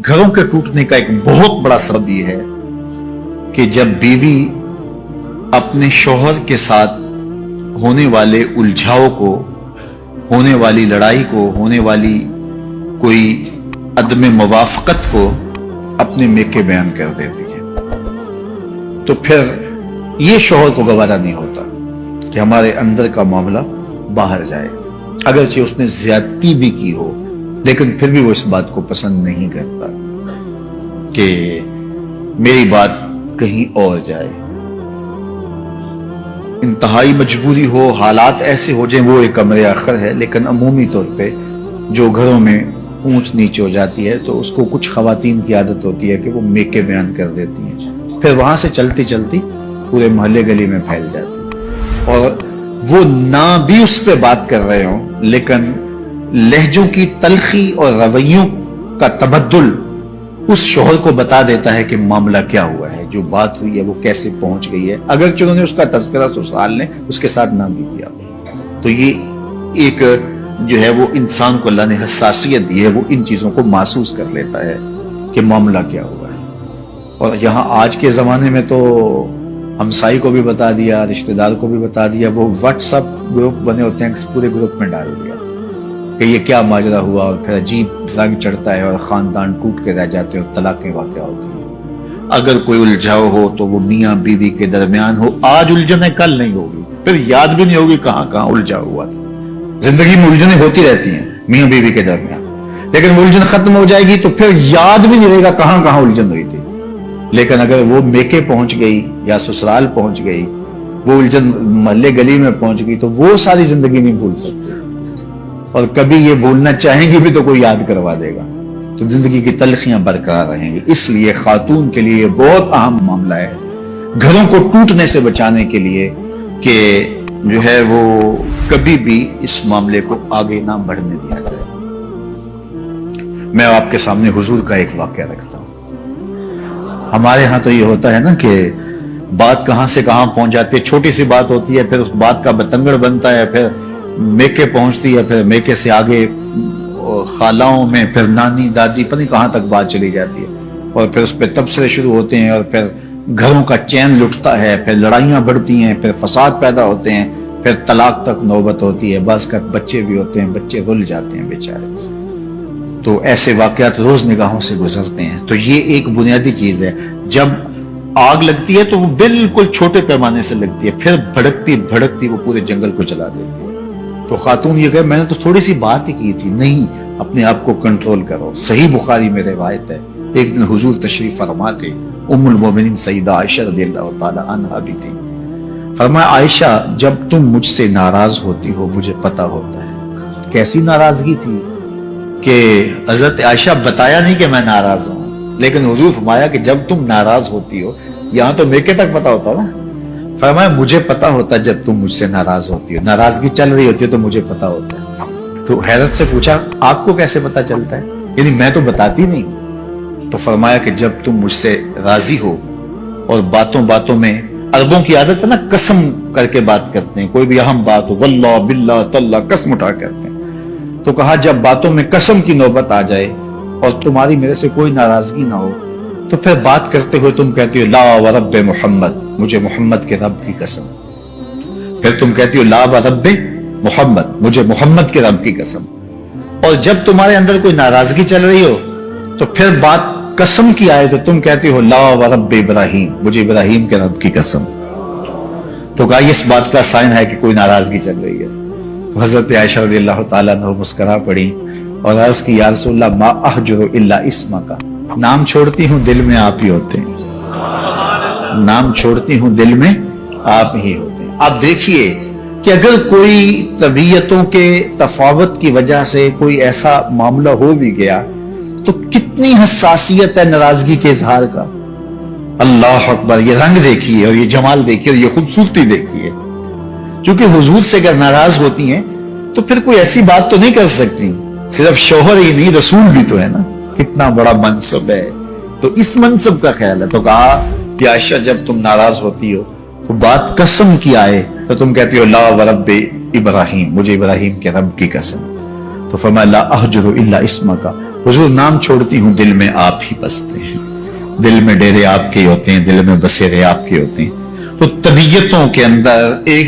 घरों के टूटने का एक बहुत बड़ा सबब यह है कि जब बीवी अपने शौहर के साथ होने वाले उलझाव को, होने वाली लड़ाई को, होने वाली कोई अदम मुवाफकत को अपने मेके बयान कर देती है, तो फिर ये शौहर को गवारा नहीं होता कि हमारे अंदर का मामला बाहर जाए। अगरचे उसने ज्यादती भी की हो, लेकिन फिर भी वो इस बात को पसंद नहीं करता कि मेरी बात कहीं और जाए। इंतहाई मजबूरी हो, हालात ऐसे हो जाए, वो एक अमर आखिर है, लेकिन अमूमी तौर पे जो घरों में ऊंच नीच हो जाती है तो उसको कुछ खवातीन की आदत होती है कि वो मेके बयान कर देती हैं, फिर वहां से चलती चलती पूरे मोहल्ले गली में फैल जाती है। और वो ना भी उस पर बात कर रहे हो, लेकिन लहजों की तलखी और रवैयों का तबद्दुल उस शोहर को बता देता है कि मामला क्या हुआ है, जो बात हुई है वो कैसे पहुंच गई है, अगर उन्होंने उसका तज़किरा ससुराल ने उसके साथ ना भी किया। तो ये एक जो है वो इंसान को अल्लाह ने हसासियत दी है, वो इन चीजों को महसूस कर लेता है कि मामला क्या हुआ है। और यहाँ आज के जमाने में तो हमसाई को भी बता दिया, रिश्तेदार को भी बता दिया, वो व्हाट्सएप ग्रुप बने होते हैं, पूरे ग्रुप में डाल दिया कि ये क्या माजरा हुआ, और फिर अजीब रंग चढ़ता है और खानदान टूट के रह जाते हैं और तलाक़ें वाक़या होती है। अगर कोई उलझाव हो तो वो मियाँ बीवी के दरमियान हो, आज उलझने कल नहीं होगी, फिर याद भी नहीं होगी कहाँ कहाँ उलझाव हुआ था। जिंदगी में उलझने होती रहती हैं मियाँ बीवी के दरमियान, लेकिन वो उलझन खत्म हो जाएगी तो फिर याद भी नहीं रहेगा कहाँ कहाँ उलझन हुई थी। लेकिन अगर वो मेके पहुंच गई या ससुराल पहुंच गई, वो उलझन मोहल्ले गली में पहुंच गई, तो वो सारी जिंदगी नहीं भूल सकते, और कभी ये भूलना चाहेंगे भी तो कोई याद करवा देगा, तो जिंदगी की तलखियां बरकरार रहेंगी। इसलिए खातून के लिए बहुत अहम मामला है घरों को टूटने से बचाने के लिए कि जो है वो कभी भी इस मामले को आगे ना बढ़ने दिया जाए। मैं आपके सामने हुजूर का एक वाकया रखता हूं। हमारे यहां तो ये होता है ना कि बात कहां से कहां पहुंच जाती है, छोटी सी बात होती है, फिर उस बात का बतंगड़ बनता है, फिर मेके पहुंचती है, फिर मेके से आगे खालाओं में, फिर नानी दादी, पता नहीं कहां तक बात चली जाती है, और फिर उस पर तबसरे शुरू होते हैं, और फिर घरों का चैन लुटता है, फिर लड़ाइयां बढ़ती हैं, फिर फसाद पैदा होते हैं, फिर तलाक तक नौबत होती है, बस का बच्चे भी होते हैं, बच्चे रुल जाते हैं बेचारे। तो ऐसे वाकयात रोज निगाहों से गुजरते हैं। तो ये एक बुनियादी चीज है, जब आग लगती है तो वो बिल्कुल छोटे पैमाने से लगती है, फिर भड़कती भड़कती वो पूरे जंगल को जला देती है। तो खातून ये कहे मैंने तो थोड़ी सी बात ही की थी, नहीं, अपने आप को कंट्रोल करो। सही बुखारी में रिवायत है, एक दिन हुजूर तशरीफ फरमा थे, उम्मुल मोमिनीन सईदा आयशा रज़ियल्लाहु ताला अन्हा भी थी। फरमाया आयशा जब तुम मुझसे नाराज होती हो मुझे पता होता है। कैसी नाराजगी थी कि हजरत आयशा बताया नहीं कि मैं नाराज हूं, लेकिन हुजूर फरमाया कि जब तुम नाराज होती हो, यहां तो मेके तक पता होता ना, फरमाया मुझे पता होता जब तुम मुझसे नाराज होती हो, नाराजगी चल रही होती है तो मुझे पता होता है। तो हैरत से पूछा आपको कैसे पता चलता है, यानी मैं तो बताती नहीं। तो फरमाया कि जब तुम मुझसे राजी हो और बातों बातों में, अरबों की आदत है ना कसम करके बात करते हैं, कोई भी अहम बात हो, वल्लाह बिल्लाह तल्ला कसम उठा करते हैं। तो कहा जब बातों में कसम की नौबत आ जाए और तुम्हारी मेरे से कोई नाराजगी ना हो, तो फिर बात करते हुए तुम कहती हो ला व रब्बे मोहम्मद, मुझे मोहम्मद के रब की कसम। फिर तुम कहती हो ला व रब्बे मोहम्मद, मुझे मोहम्मद के रब की कसम। और जब तुम्हारे अंदर कोई नाराजगी चल रही हो तो फिर बात कसम की आए तो तुम कहती हो ला व रब्बे इब्राहिम, मुझे इब्राहिम के रब की कसम। तो कहा इस बात का साइन है कि कोई नाराजगी चल रही है। तो हजरत आयशा रज़ियल्लाहु ताला अन्हा मुस्कुरा पड़ी और अर्ज की या रसूलल्लाह मा अहजुरु इल्ला इस्मका, नाम छोड़ती हूं दिल में आप ही होते हैं, नाम छोड़ती हूं दिल में आप ही होते हैं। आप देखिए कि अगर कोई तबीयतों के तफावत की वजह से कोई ऐसा मामला हो भी गया तो कितनी हसासियत है नाराजगी के इजहार का। अल्लाह अकबर, ये रंग देखिए और ये जमाल देखिए और ये खूबसूरती देखिए। क्योंकि हुजूर से अगर नाराज होती हैं तो फिर कोई ऐसी बात तो नहीं कर सकती, सिर्फ शौहर ही नहीं रसूल भी तो है ना, कितना बड़ा मनसब है। तो इस मनसब का ख्याल है। तो कहा कि आयशा जब तुम नाराज होती हो तो बात कसम की आए तो तुम कहती हो ला व रब्बे इब्राहिम, मुझे इब्राहिम के रब की कसम। तो फरमाया ला अहजुरु इल्ला इस्मका, हुजूर नाम छोड़ती हूं दिल में आप ही बसते हैं, दिल में डेरे आपके होते हैं, दिल में बसेरे आपके होते हैं। तो तबीयतों के अंदर एक